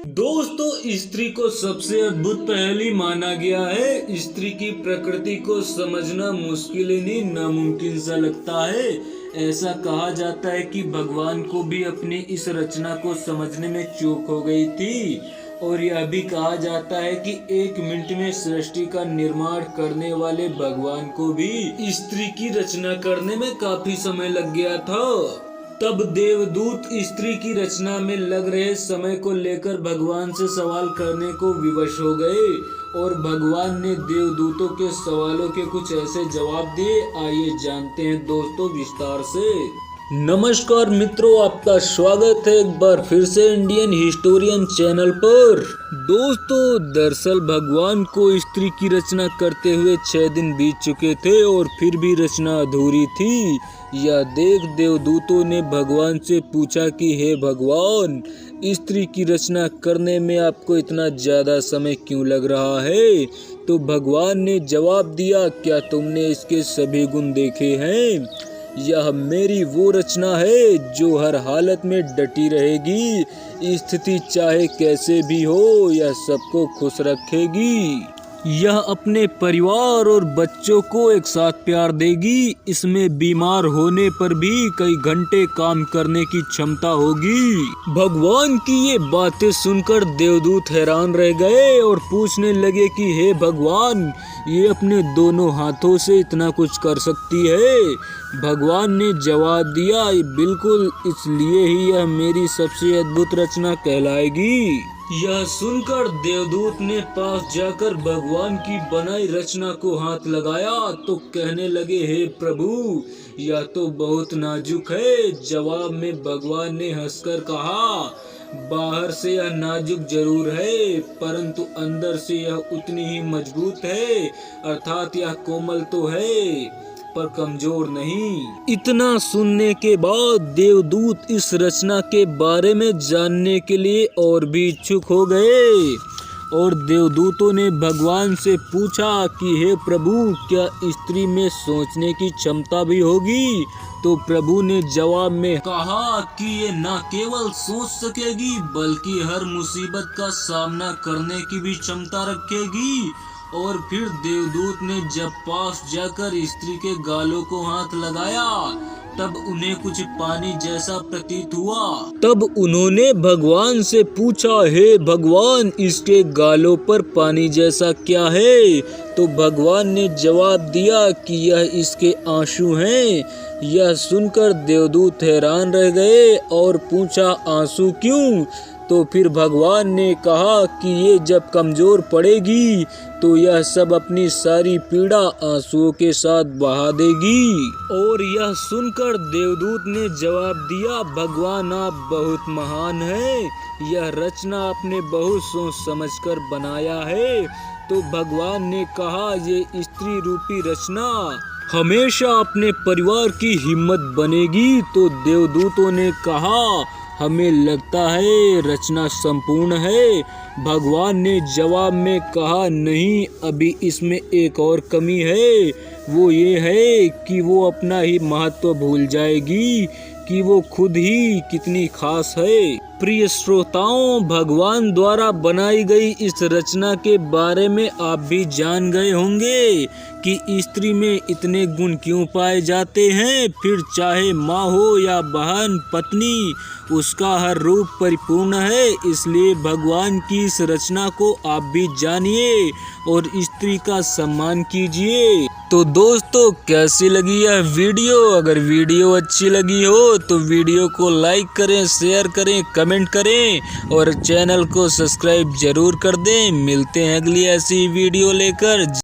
दोस्तों, स्त्री को सबसे अद्भुत पहेली माना गया है। स्त्री की प्रकृति को समझना मुश्किल ही नहीं, नामुमकिन सा लगता है। ऐसा कहा जाता है कि भगवान को भी अपनी इस रचना को समझने में चूक हो गई थी, और यह भी कहा जाता है कि 1 मिनट में सृष्टि का निर्माण करने वाले भगवान को भी स्त्री की रचना करने में काफी समय लग गया था। तब देवदूत स्त्री की रचना में लग रहे समय को लेकर भगवान से सवाल करने को विवश हो गए, और भगवान ने देवदूतों के सवालों के कुछ ऐसे जवाब दिए। आइए जानते हैं दोस्तों विस्तार से। नमस्कार मित्रों, आपका स्वागत है एक बार फिर से इंडियन हिस्टोरियन चैनल पर। दोस्तों, दरअसल भगवान को स्त्री की रचना करते हुए 6 दिन बीत चुके थे और फिर भी रचना अधूरी थी। यह देख देवदूतों ने भगवान से पूछा कि हे भगवान, स्त्री की रचना करने में आपको इतना ज्यादा समय क्यों लग रहा है? तो भगवान ने जवाब दिया, क्या तुमने इसके सभी गुण देखे हैं? यह मेरी वो रचना है जो हर हालत में डटी रहेगी, स्थिति चाहे कैसे भी हो, यह सबको खुश रखेगी। यह अपने परिवार और बच्चों को एक साथ प्यार देगी। इसमें बीमार होने पर भी कई घंटे काम करने की क्षमता होगी। भगवान की ये बातें सुनकर देवदूत हैरान रह गए और पूछने लगे कि हे भगवान, ये अपने दोनों हाथों से इतना कुछ कर सकती है? भगवान ने जवाब दिया, बिल्कुल, इसलिए ही यह मेरी सबसे अद्भुत रचना कहलाएगी। यह सुनकर देवदूत ने पास जाकर भगवान की बनाई रचना को हाथ लगाया तो कहने लगे, हे प्रभु, यह तो बहुत नाजुक है। जवाब में भगवान ने हंसकर कहा, बाहर से यह नाजुक जरूर है, परंतु अंदर से यह उतनी ही मजबूत है। अर्थात यह कोमल तो है पर कमजोर नहीं। इतना सुनने के बाद देवदूत इस रचना के बारे में जानने के लिए और भी इच्छुक हो गए, और देवदूतों ने भगवान से पूछा कि हे प्रभु, क्या स्त्री में सोचने की क्षमता भी होगी? तो प्रभु ने जवाब में कहा कि ये न केवल सोच सकेगी बल्कि हर मुसीबत का सामना करने की भी क्षमता रखेगी। और फिर देवदूत ने जब पास जाकर स्त्री के गालों को हाथ लगाया तब उन्हें कुछ पानी जैसा प्रतीत हुआ। तब उन्होंने भगवान से पूछा, हे भगवान, इसके गालों पर पानी जैसा क्या है? तो भगवान ने जवाब दिया कि यह इसके आंसू हैं। यह सुनकर देवदूत हैरान रह गए और पूछा, आंसू क्यों? तो फिर भगवान ने कहा कि ये जब कमजोर पड़ेगी तो यह सब अपनी सारी पीड़ा आंसुओं के साथ बहा देगी। और यह सुनकर देवदूत ने जवाब दिया, भगवान, आप बहुत महान हैं। यह रचना आपने बहुत सोच समझकर बनाया है। तो भगवान ने कहा, ये स्त्री रूपी रचना हमेशा अपने परिवार की हिम्मत बनेगी। तो देवदूतों ने कहा, हमें लगता है रचना संपूर्ण है। भगवान ने जवाब में कहा, नहीं, अभी इसमें एक और कमी है। वो ये है कि वो अपना ही महत्व भूल जाएगी कि वो खुद ही कितनी खास है। प्रिय श्रोताओं, भगवान द्वारा बनाई गई इस रचना के बारे में आप भी जान गए होंगे कि स्त्री में इतने गुण क्यों पाए जाते हैं। फिर चाहे माँ हो या बहन, पत्नी, उसका हर रूप परिपूर्ण है। इसलिए भगवान की इस रचना को आप भी जानिए और स्त्री का सम्मान कीजिए। तो दोस्तों, कैसी लगी यह वीडियो? अगर वीडियो अच्छी लगी हो तो वीडियो को लाइक करें, शेयर करें, कमेंट करें और चैनल को सब्सक्राइब जरूर कर दें। मिलते हैं अगली ऐसी वीडियो लेकर।